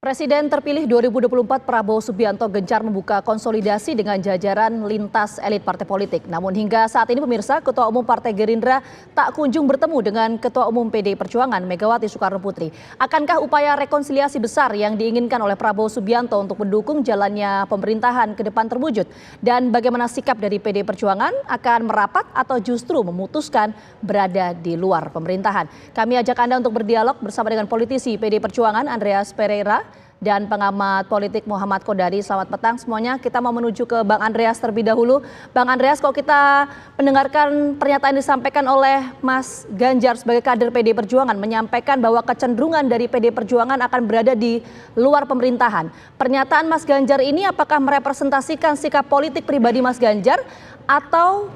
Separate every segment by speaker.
Speaker 1: Presiden terpilih 2024 Prabowo Subianto gencar membuka konsolidasi dengan jajaran lintas elit partai politik. Namun hingga saat ini pemirsa, Ketua Umum Partai Gerindra tak kunjung bertemu dengan Ketua Umum PDI Perjuangan Megawati Soekarnoputri. Akankah upaya rekonsiliasi besar yang diinginkan oleh Prabowo Subianto untuk mendukung jalannya pemerintahan ke depan terwujud? Dan bagaimana sikap dari PDI Perjuangan, akan merapat atau justru memutuskan berada di luar pemerintahan? Kami ajak Anda untuk berdialog bersama dengan politisi PDI Perjuangan Andreas Pereira dan pengamat politik Muhammad Kodari. Selamat petang semuanya. Kita mau menuju ke Bang Andreas terlebih dahulu. Bang Andreas, kalau kita mendengarkan pernyataan disampaikan oleh Mas Ganjar sebagai kader PDI Perjuangan, menyampaikan bahwa kecenderungan dari PDI Perjuangan akan berada di luar pemerintahan. Pernyataan Mas Ganjar ini apakah merepresentasikan sikap politik pribadi Mas Ganjar atau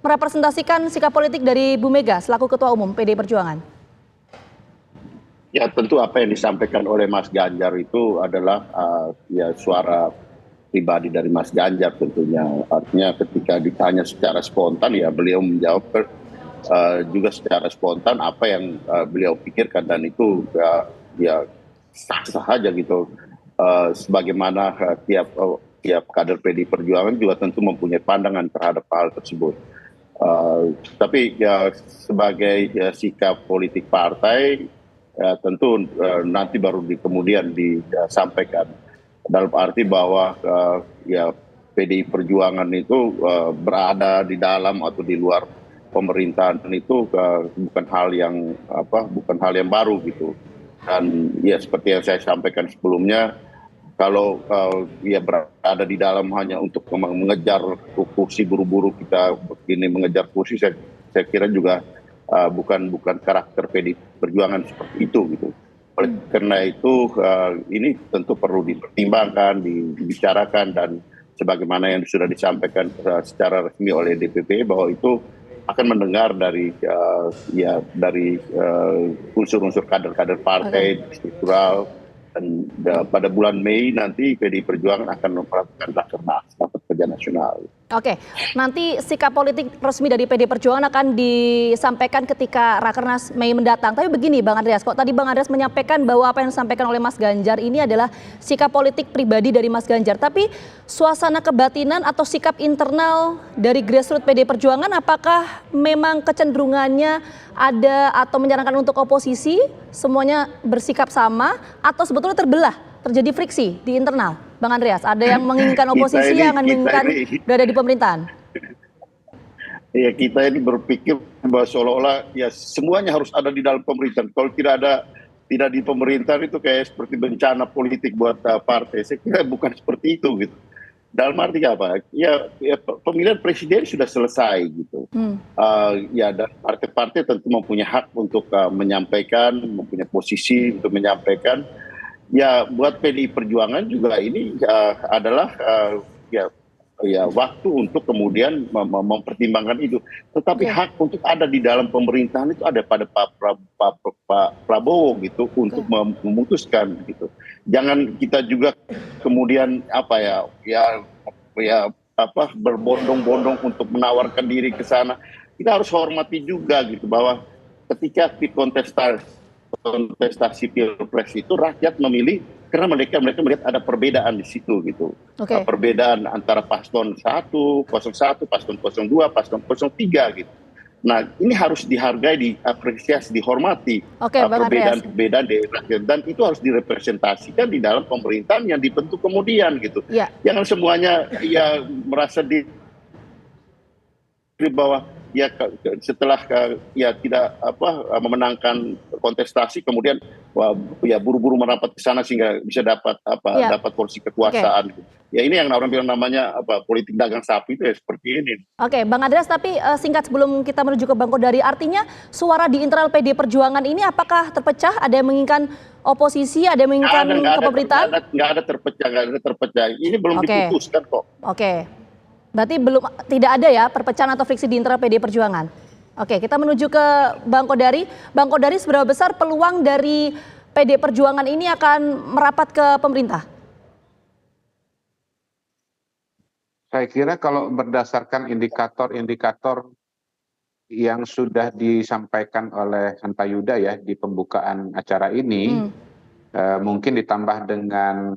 Speaker 1: merepresentasikan sikap politik dari Bu Mega selaku Ketua Umum PDI Perjuangan?
Speaker 2: Ya, tentu apa yang disampaikan oleh Mas Ganjar itu adalah ya suara pribadi dari Mas Ganjar tentunya. Artinya ketika ditanya secara spontan ya beliau menjawab juga secara spontan apa yang beliau pikirkan, dan itu ya sah-sah aja gitu. Sebagaimana tiap kader PDI Perjuangan juga tentu mempunyai pandangan terhadap hal tersebut. Tapi ya sebagai sikap politik partai, ya, tentu nanti baru kemudian disampaikan, dalam arti bahwa ya PDI Perjuangan itu berada di dalam atau di luar pemerintahan itu bukan hal yang baru gitu. Dan ya seperti yang saya sampaikan sebelumnya, kalau ya berada di dalam hanya untuk mengejar kursi, buru-buru kita begini mengejar kursi, saya kira juga bukan karakter PDI Perjuangan seperti itu gitu. Oleh karena itu ini tentu perlu dipertimbangkan, dibicarakan, dan sebagaimana yang sudah disampaikan secara resmi oleh DPP bahwa itu akan mendengar dari unsur-unsur kader-kader partai struktural, dan pada bulan Mei nanti PDI Perjuangan akan melakukan rakernas, rapat kerja nasional.
Speaker 1: Oke, nanti sikap politik resmi dari PDI Perjuangan akan disampaikan ketika Rakernas Mei mendatang. Tapi begini Bang Andreas, kok tadi Bang Andreas menyampaikan bahwa apa yang disampaikan oleh Mas Ganjar ini adalah sikap politik pribadi dari Mas Ganjar. Tapi suasana kebatinan atau sikap internal dari grassroots PDI Perjuangan, apakah memang kecenderungannya ada atau menyarankan untuk oposisi semuanya bersikap sama, atau sebetulnya terbelah, terjadi friksi di internal? Bang Andreas, ada yang menginginkan oposisi, yang menginginkan berada di pemerintahan?
Speaker 2: Ya, kita ini berpikir bahwa seolah-olah ya semuanya harus ada di dalam pemerintahan. Kalau tidak di pemerintahan itu kayak seperti bencana politik buat partai. Saya kira bukan seperti itu gitu. Dalam arti apa? Ya pemilihan presiden sudah selesai gitu. Ya, dan partai-partai tentu mempunyai hak untuk menyampaikan, mempunyai posisi untuk menyampaikan. Ya, buat PDI Perjuangan juga ini adalah ya waktu untuk kemudian mempertimbangkan itu. Tetapi hak untuk ada di dalam pemerintahan itu ada pada Pak Prabowo gitu, untuk memutuskan gitu. Jangan kita juga kemudian berbondong-bondong untuk menawarkan diri ke sana. Kita harus hormati juga gitu, bahwa ketika kontestasi pilpres itu rakyat memilih karena mereka melihat ada perbedaan di situ gitu. Perbedaan antara paslon 1, paslon 02, paslon 03 gitu. Nah, ini harus dihargai, diapresiasi, dihormati perbedaan dari rakyat, dan itu harus direpresentasikan di dalam pemerintahan yang dibentuk kemudian gitu. Jangan semuanya ya merasa bahwa ya setelah ya tidak memenangkan kontestasi kemudian ya buru-buru merapat ke sana sehingga bisa dapat dapat kursi kekuasaan. Ya ini yang orang bilang namanya politik dagang sapi itu ya seperti ini.
Speaker 1: Oke, Bang Andreas, tapi singkat sebelum kita menuju ke Bang Kodari, artinya suara di internal PDI Perjuangan ini apakah terpecah? Ada yang menginginkan oposisi, ada yang menginginkan kepemerintahan?
Speaker 2: Nggak ada terpecah. Ini belum diputuskan kok.
Speaker 1: Oke. Berarti tidak ada ya perpecahan atau friksi di internal PDI Perjuangan. Oke, kita menuju ke Bang Kodari. Bang Kodari, seberapa besar peluang dari PDI Perjuangan ini akan merapat ke pemerintah?
Speaker 3: Saya kira kalau berdasarkan indikator-indikator yang sudah disampaikan oleh Hanta Yuda ya di pembukaan acara ini, Mungkin ditambah dengan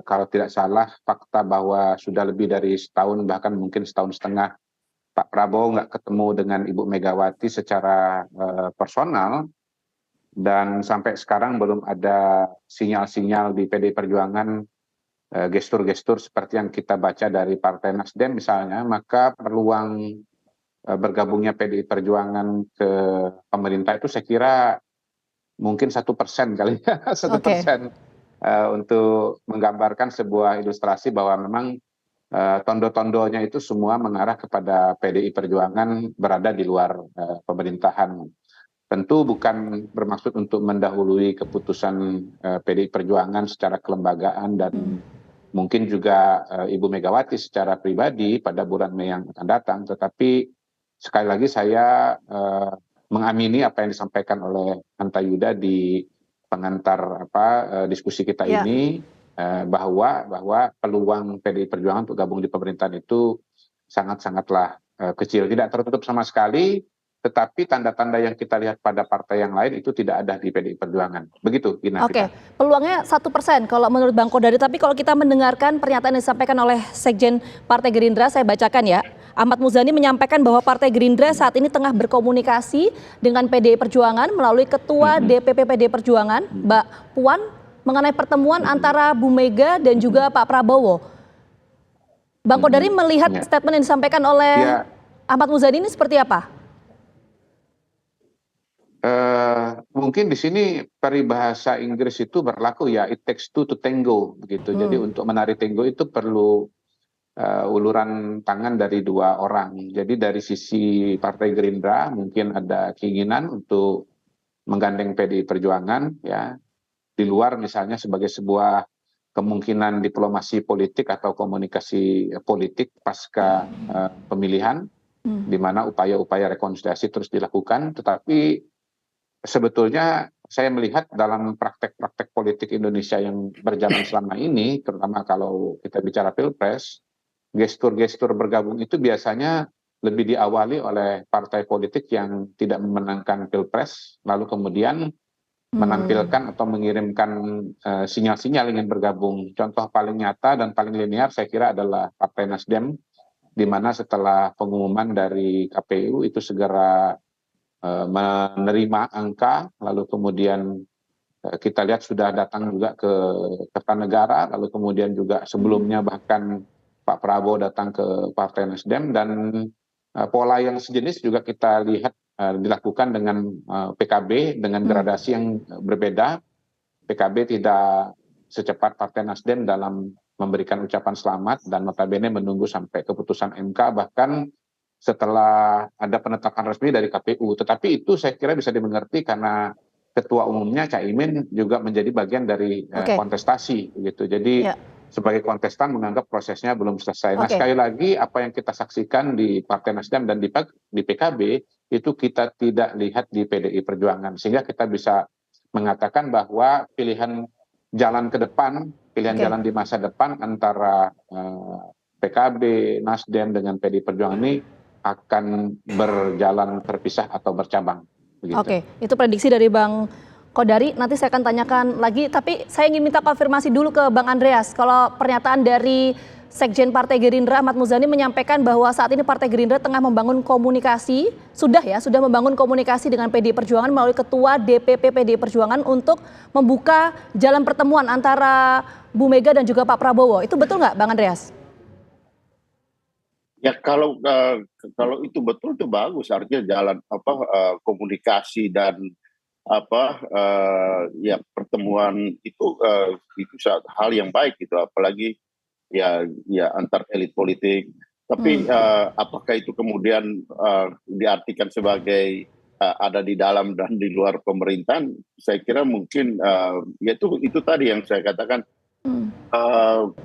Speaker 3: kalau tidak salah fakta bahwa sudah lebih dari setahun bahkan mungkin setahun setengah Pak Prabowo nggak ketemu dengan Ibu Megawati secara personal, dan sampai sekarang belum ada sinyal-sinyal di PDI Perjuangan, gestur-gestur seperti yang kita baca dari Partai Nasdem misalnya, maka peluang bergabungnya PDI Perjuangan ke pemerintah itu saya kira mungkin 1% kali ya, 1% untuk menggambarkan sebuah ilustrasi bahwa memang tondo-tondonya itu semua mengarah kepada PDI Perjuangan berada di luar pemerintahan. Tentu bukan bermaksud untuk mendahului keputusan PDI Perjuangan secara kelembagaan dan mungkin juga Ibu Megawati secara pribadi pada bulan Mei yang akan datang, tetapi sekali lagi saya mengamini apa yang disampaikan oleh Hanta Yuda di pengantar diskusi kita ini, bahwa peluang PDI Perjuangan untuk gabung di pemerintahan itu sangat-sangatlah kecil, tidak tertutup sama sekali, tetapi tanda-tanda yang kita lihat pada partai yang lain itu tidak ada di PDI Perjuangan. Begitu, Gina.
Speaker 1: Oke, peluangnya 1% kalau menurut Bang Kodari. Tapi kalau kita mendengarkan pernyataan yang disampaikan oleh Sekjen Partai Gerindra, saya bacakan ya. Ahmad Muzani menyampaikan bahwa Partai Gerindra saat ini tengah berkomunikasi dengan PDI Perjuangan melalui Ketua DPP PDI Perjuangan, Mbak Puan, mengenai pertemuan antara Bu Mega dan juga Pak Prabowo. Bang Kodari melihat statement yang disampaikan oleh Ahmad Muzani ini seperti apa?
Speaker 3: Mungkin di sini peribahasa Inggris itu berlaku ya, it takes two to tango begitu. Jadi untuk menari tango itu perlu uluran tangan dari dua orang. Jadi dari sisi Partai Gerindra mungkin ada keinginan untuk menggandeng PDI Perjuangan ya, di luar misalnya sebagai sebuah kemungkinan diplomasi politik atau komunikasi politik pasca pemilihan, di mana upaya-upaya rekonsiliasi terus dilakukan. Tetapi sebetulnya saya melihat dalam praktek-praktek politik Indonesia yang berjalan selama ini, terutama kalau kita bicara Pilpres, gestur-gestur bergabung itu biasanya lebih diawali oleh partai politik yang tidak memenangkan Pilpres, lalu kemudian menampilkan atau mengirimkan sinyal-sinyal ingin bergabung. Contoh paling nyata dan paling linear saya kira adalah Partai Nasdem, di mana setelah pengumuman dari KPU itu segera menerima angka, lalu kemudian kita lihat sudah datang juga ke Kertanegara, lalu kemudian juga sebelumnya bahkan Pak Prabowo datang ke Partai Nasdem, dan pola yang sejenis juga kita lihat dilakukan dengan PKB dengan gradasi yang berbeda. PKB tidak secepat Partai Nasdem dalam memberikan ucapan selamat dan notabene menunggu sampai keputusan MK, bahkan setelah ada penetapan resmi dari KPU. Tetapi itu saya kira bisa dimengerti karena ketua umumnya Caimin juga menjadi bagian dari kontestasi gitu. Jadi sebagai kontestan menganggap prosesnya belum selesai. Nah, sekali lagi apa yang kita saksikan di Partai Nasdem dan di PKB itu kita tidak lihat di PDI Perjuangan, sehingga kita bisa mengatakan bahwa pilihan jalan ke depan, pilihan jalan di masa depan antara PKB, Nasdem dengan PDI Perjuangan ini akan berjalan terpisah atau bercabang.
Speaker 1: Oke, itu prediksi dari Bang Kodari. Nanti saya akan tanyakan lagi, tapi saya ingin minta konfirmasi dulu ke Bang Andreas. Kalau pernyataan dari Sekjen Partai Gerindra Ahmad Muzani menyampaikan bahwa saat ini Partai Gerindra tengah membangun komunikasi, sudah membangun komunikasi dengan PDI Perjuangan melalui Ketua DPP PDI Perjuangan untuk membuka jalan pertemuan antara Bu Mega dan juga Pak Prabowo. Itu betul nggak, Bang Andreas?
Speaker 2: Ya kalau itu betul itu bagus, artinya jalan komunikasi dan ya pertemuan itu hal yang baik gitu, apalagi ya antar elit politik. Tapi apakah itu kemudian diartikan sebagai ada di dalam dan di luar pemerintahan? Saya kira mungkin ya itu tadi yang saya katakan.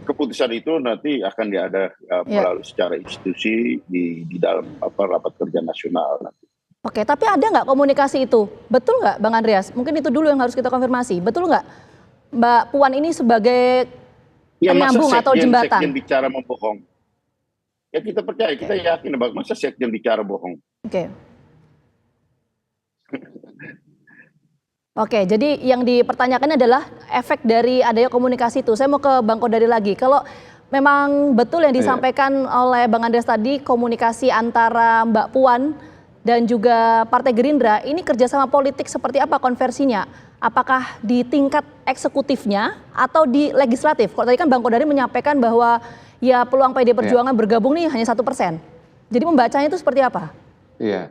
Speaker 2: Keputusan itu nanti akan diada melalui secara institusi di dalam rapat kerja nasional nanti.
Speaker 1: Oke, tapi ada nggak komunikasi itu? Betul nggak, Bang Andreas? Mungkin itu dulu yang harus kita konfirmasi. Betul nggak Mbak Puan ini sebagai penyambung atau jembatan?
Speaker 2: Sekjen bicara membohong. Ya kita percaya, kita yakin, masa sekjen bicara bohong.
Speaker 1: Oke. Oke, jadi yang dipertanyakan adalah efek dari adanya komunikasi itu. Saya mau ke Bang Kodari lagi. Kalau memang betul yang
Speaker 3: Iya.
Speaker 1: disampaikan oleh Bang Andreas tadi, komunikasi antara Mbak Puan dan juga Partai Gerindra, ini kerjasama politik seperti apa konversinya? Apakah di tingkat eksekutifnya atau di legislatif? Kalau tadi kan Bang Kodari menyampaikan bahwa ya peluang PD
Speaker 3: Iya.
Speaker 1: Perjuangan bergabung nih hanya 1%. Jadi membacanya itu seperti apa?
Speaker 3: Iya.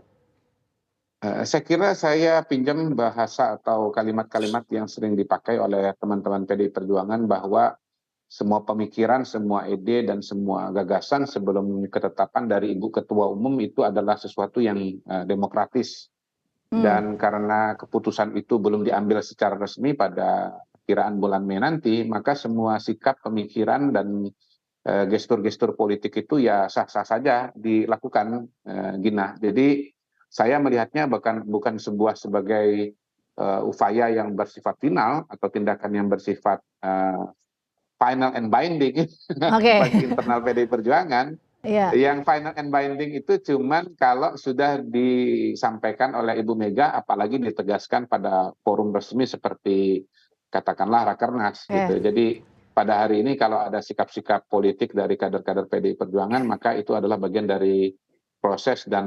Speaker 3: Saya kira saya pinjam bahasa atau kalimat-kalimat yang sering dipakai oleh teman-teman PDI Perjuangan bahwa semua pemikiran, semua ide, dan semua gagasan sebelum ketetapan dari Ibu Ketua Umum itu adalah sesuatu yang demokratis.
Speaker 1: Hmm,
Speaker 3: Dan karena keputusan itu belum diambil secara resmi pada kiraan bulan Mei nanti, maka semua sikap, pemikiran, dan gestur-gestur politik itu ya sah-sah saja dilakukan, Gina. Jadi saya melihatnya bukan sebagai upaya yang bersifat final atau tindakan yang bersifat final and binding
Speaker 1: oke.
Speaker 3: bagi internal PDI Perjuangan.
Speaker 1: Iya.
Speaker 3: Yang final and binding itu cuman kalau sudah disampaikan oleh Ibu Mega, apalagi ditegaskan pada forum resmi seperti katakanlah Rakernas
Speaker 1: Eh.
Speaker 3: gitu. Jadi pada hari ini kalau ada sikap-sikap politik dari kader-kader PDI Perjuangan, maka itu adalah bagian dari proses dan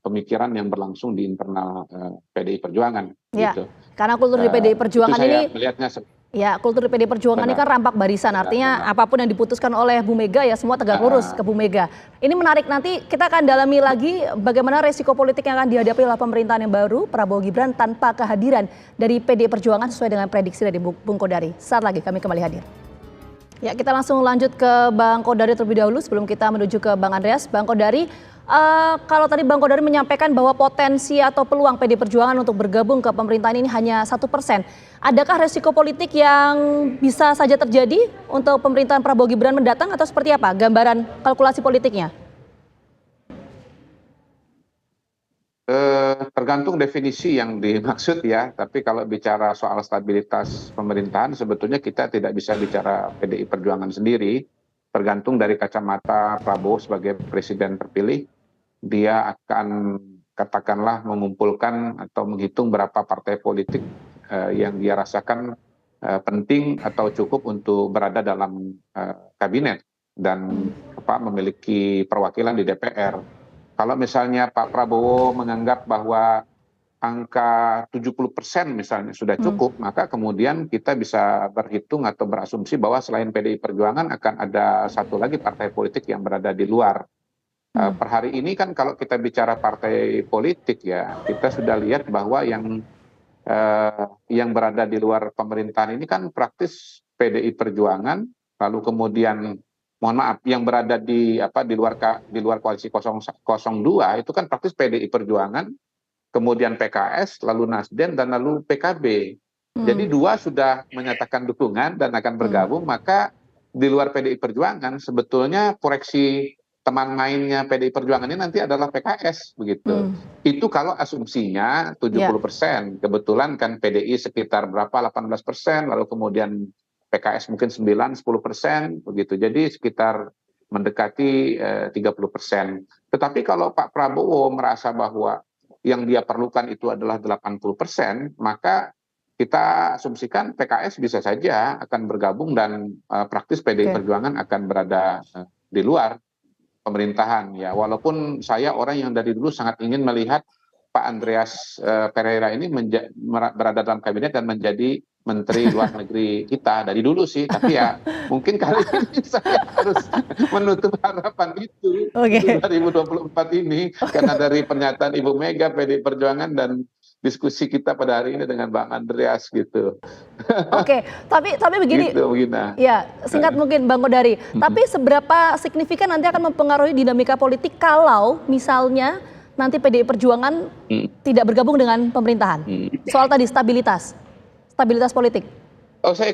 Speaker 3: pemikiran yang berlangsung di internal PDI Perjuangan
Speaker 1: Ya,
Speaker 3: gitu.
Speaker 1: karena kultur di PDI
Speaker 3: Itu
Speaker 1: Perjuangan
Speaker 3: saya
Speaker 1: ini,
Speaker 3: melihatnya
Speaker 1: ya kultur di PDI Perjuangan ini
Speaker 3: benar,
Speaker 1: kan rampak barisan, artinya
Speaker 3: benar.
Speaker 1: apapun yang diputuskan oleh Bu Mega ya semua tegak lurus ke Bu Mega. Ini menarik, nanti kita akan dalami lagi bagaimana resiko politik yang akan dihadapi oleh pemerintahan yang baru, Prabowo Gibran, tanpa kehadiran dari PDI Perjuangan sesuai dengan prediksi dari Bung Kodari. Saat lagi kami kembali hadir. Ya, kita langsung lanjut ke Bang Kodari terlebih dahulu sebelum kita menuju ke Bang Andreas. Bang Kodari, kalau tadi Bang Kodari menyampaikan bahwa potensi atau peluang PD Perjuangan untuk bergabung ke pemerintahan ini hanya 1%. Adakah resiko politik yang bisa saja terjadi untuk pemerintahan Prabowo Gibran mendatang atau seperti apa gambaran kalkulasi politiknya?
Speaker 3: Tergantung definisi yang dimaksud ya, tapi kalau bicara soal stabilitas pemerintahan sebetulnya kita tidak bisa bicara PDI Perjuangan sendiri, tergantung dari kacamata Prabowo sebagai presiden terpilih, dia akan katakanlah mengumpulkan atau menghitung berapa partai politik yang dia rasakan penting atau cukup untuk berada dalam kabinet dan memiliki perwakilan di DPR. Kalau misalnya Pak Prabowo menganggap bahwa angka 70% misalnya sudah
Speaker 1: Hmm.
Speaker 3: cukup, maka kemudian kita bisa berhitung atau berasumsi bahwa selain PDI Perjuangan akan ada satu lagi partai politik yang berada di luar.
Speaker 1: Hmm.
Speaker 3: Per hari ini kan kalau kita bicara partai politik ya, kita sudah lihat bahwa yang berada di luar pemerintahan ini kan praktis PDI Perjuangan, lalu kemudian mohon maaf yang berada di luar koalisi 02 itu kan praktis PDI Perjuangan, kemudian PKS, lalu Nasdem, dan lalu PKB. Jadi
Speaker 1: Hmm.
Speaker 3: dua sudah menyatakan dukungan dan akan
Speaker 1: Hmm.
Speaker 3: bergabung, maka di luar PDI Perjuangan sebetulnya proyeksi teman mainnya PDI Perjuangan ini nanti adalah PKS begitu.
Speaker 1: Hmm.
Speaker 3: Itu kalau asumsinya
Speaker 1: Ya.
Speaker 3: 70%. Kebetulan kan PDI sekitar berapa 18%, lalu kemudian PKS mungkin 9-10% begitu. Jadi sekitar mendekati 30%. Tetapi kalau Pak Prabowo merasa bahwa yang dia perlukan itu adalah 80%, maka kita asumsikan PKS bisa saja akan bergabung dan praktis PDI
Speaker 1: Oke.
Speaker 3: Perjuangan akan berada di luar pemerintahan ya. Walaupun saya orang yang dari dulu sangat ingin melihat Pak Andreas Pereira ini berada dalam kabinet dan menjadi Menteri Luar Negeri kita dari dulu sih, tapi ya mungkin kali ini saya harus menutup harapan itu
Speaker 1: Oke.
Speaker 3: untuk 2024 ini karena dari pernyataan Ibu Mega PDI Perjuangan dan diskusi kita pada hari ini dengan Bang Andreas gitu.
Speaker 1: Oke, tapi begini,
Speaker 3: Gitu Gina.
Speaker 1: ya singkat mungkin Bang Kodari, tapi seberapa signifikan nanti akan mempengaruhi dinamika politik kalau misalnya nanti PDI Perjuangan tidak bergabung dengan pemerintahan? Soal tadi stabilitas politik.
Speaker 3: Oh, saya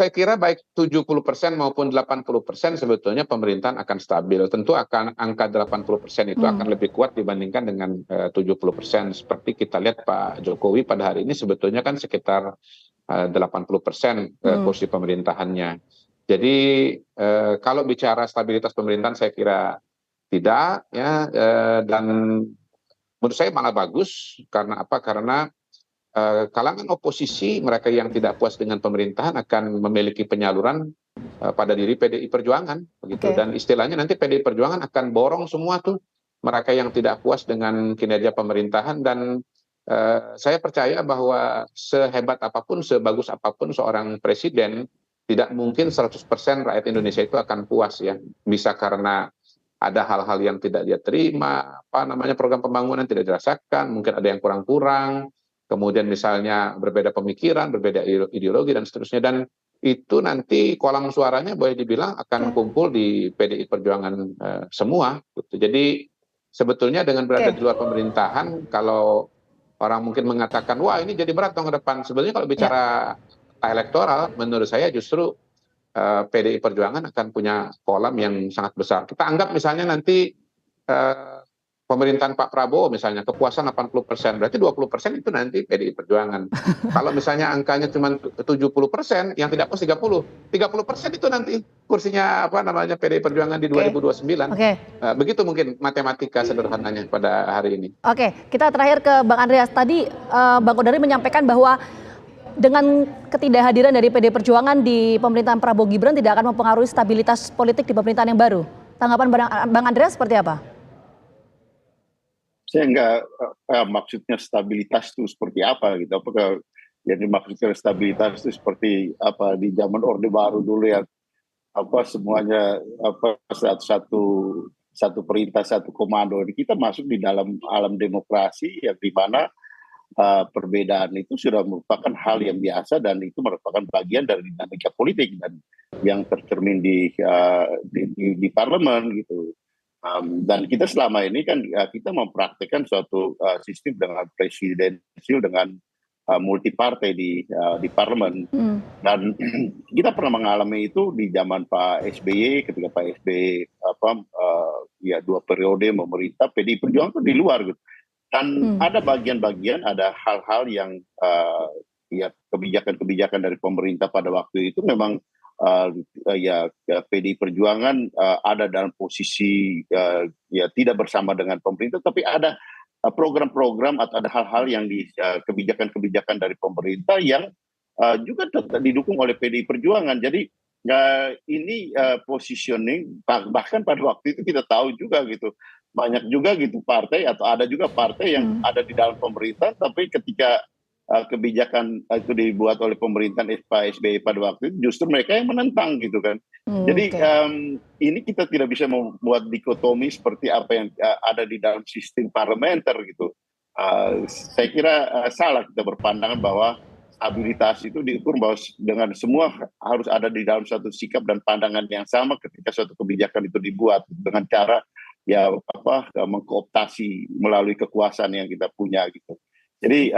Speaker 3: kira baik 70% maupun 80% sebetulnya pemerintahan akan stabil. Tentu akan angka 80% itu akan lebih kuat dibandingkan dengan 70%. Seperti kita lihat Pak Jokowi pada hari ini sebetulnya kan sekitar 80% kursi pemerintahannya. Jadi kalau bicara stabilitas pemerintahan saya kira tidak ya, dan menurut saya malah bagus karena apa? Karena kalangan oposisi, mereka yang tidak puas dengan pemerintahan akan memiliki penyaluran pada diri PDI Perjuangan, begitu.
Speaker 1: Oke.
Speaker 3: Dan istilahnya nanti PDI Perjuangan akan borong semua tuh mereka yang tidak puas dengan kinerja pemerintahan. Dan saya percaya bahwa sehebat apapun, sebagus apapun seorang presiden, tidak mungkin 100% rakyat Indonesia itu akan puas ya. Bisa karena ada hal-hal yang tidak dia terima, program pembangunan tidak dirasakan, mungkin ada yang kurang-kurang, kemudian misalnya berbeda pemikiran, berbeda ideologi dan seterusnya. Dan itu nanti kolam suaranya boleh dibilang akan kumpul di PDI Perjuangan semua. Gitu. Jadi sebetulnya dengan berada di luar pemerintahan, kalau orang mungkin mengatakan, wah ini jadi berat tahun ke depan. Sebenarnya kalau bicara elektoral, menurut saya justru PDI Perjuangan akan punya kolam yang sangat besar. Kita anggap misalnya nanti pemerintahan Pak Prabowo misalnya kepuasan 80%, berarti 20% itu nanti PDI Perjuangan. Kalau misalnya angkanya cuma 70%, yang tidak puas 30% itu nanti kursinya PDI Perjuangan di 2029. Begitu mungkin matematika sederhananya pada hari ini.
Speaker 1: Oke, kita terakhir ke Bang Andreas. Tadi Bang Kodari menyampaikan bahwa dengan ketidakhadiran dari PD Perjuangan di pemerintahan Prabowo Gibran tidak akan mempengaruhi stabilitas politik di pemerintahan yang baru. Tanggapan Bang Andreas seperti apa?
Speaker 2: Saya nggak maksudnya stabilitas itu seperti apa gitu. Apakah yang dimaksudkan stabilitas itu seperti apa di zaman Orde Baru dulu ya, semuanya satu perintah, satu komando. Kita masuk di dalam alam demokrasi yang di mana perbedaan itu sudah merupakan hal yang biasa dan itu merupakan bagian dari dinamika politik dan yang tercermin di parlemen gitu. Dan kita selama ini kan kita mempraktikkan suatu sistem dengan presidensial dengan multi partai di parlemen. Dan kita pernah mengalami itu di zaman Pak SBY, ketika Pak SBY 2 periode memerintah, PDI Perjuangan itu di luar gitu. Dan ada bagian-bagian, ada hal-hal yang kebijakan-kebijakan dari pemerintah pada waktu itu memang PDI Perjuangan ada dalam posisi tidak bersama dengan pemerintah, tapi ada program-program atau ada hal-hal yang kebijakan-kebijakan dari pemerintah yang juga didukung oleh PDI Perjuangan. Jadi ini positioning, bahkan pada waktu itu kita tahu juga gitu, banyak juga gitu partai atau ada juga partai yang ada di dalam pemerintah, tapi ketika kebijakan itu dibuat oleh pemerintahan Pak SBY pada waktu itu justru mereka yang menentang gitu kan. Jadi ini kita tidak bisa membuat dikotomi seperti apa yang ada di dalam sistem parlementer gitu. Saya kira salah kita berpandangan bahwa stabilitas itu diukur bahwa dengan semua harus ada di dalam satu sikap dan pandangan yang sama ketika suatu kebijakan itu dibuat dengan cara mengkooptasi melalui kekuasaan yang kita punya gitu. Jadi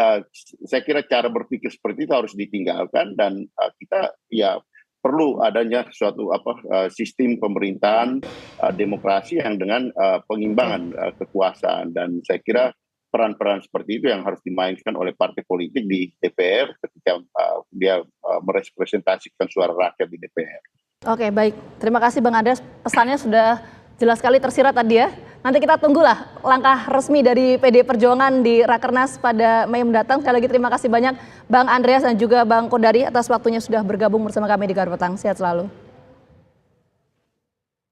Speaker 2: saya kira cara berpikir seperti itu harus ditinggalkan dan kita perlu adanya suatu sistem pemerintahan demokrasi yang dengan pengimbangan kekuasaan, dan saya kira peran-peran seperti itu yang harus dimainkan oleh partai politik di DPR ketika dia merepresentasikan suara rakyat di DPR. Oke, baik. Terima kasih Bang Andreas. Pesannya sudah jelas sekali tersirat tadi ya. Nanti kita tunggulah langkah resmi dari PDI Perjuangan di Rakernas pada Mei mendatang. Sekali lagi terima kasih banyak Bang Andreas dan juga Bang Kodari atas waktunya sudah bergabung bersama kami di Gardu Petang. Sehat selalu.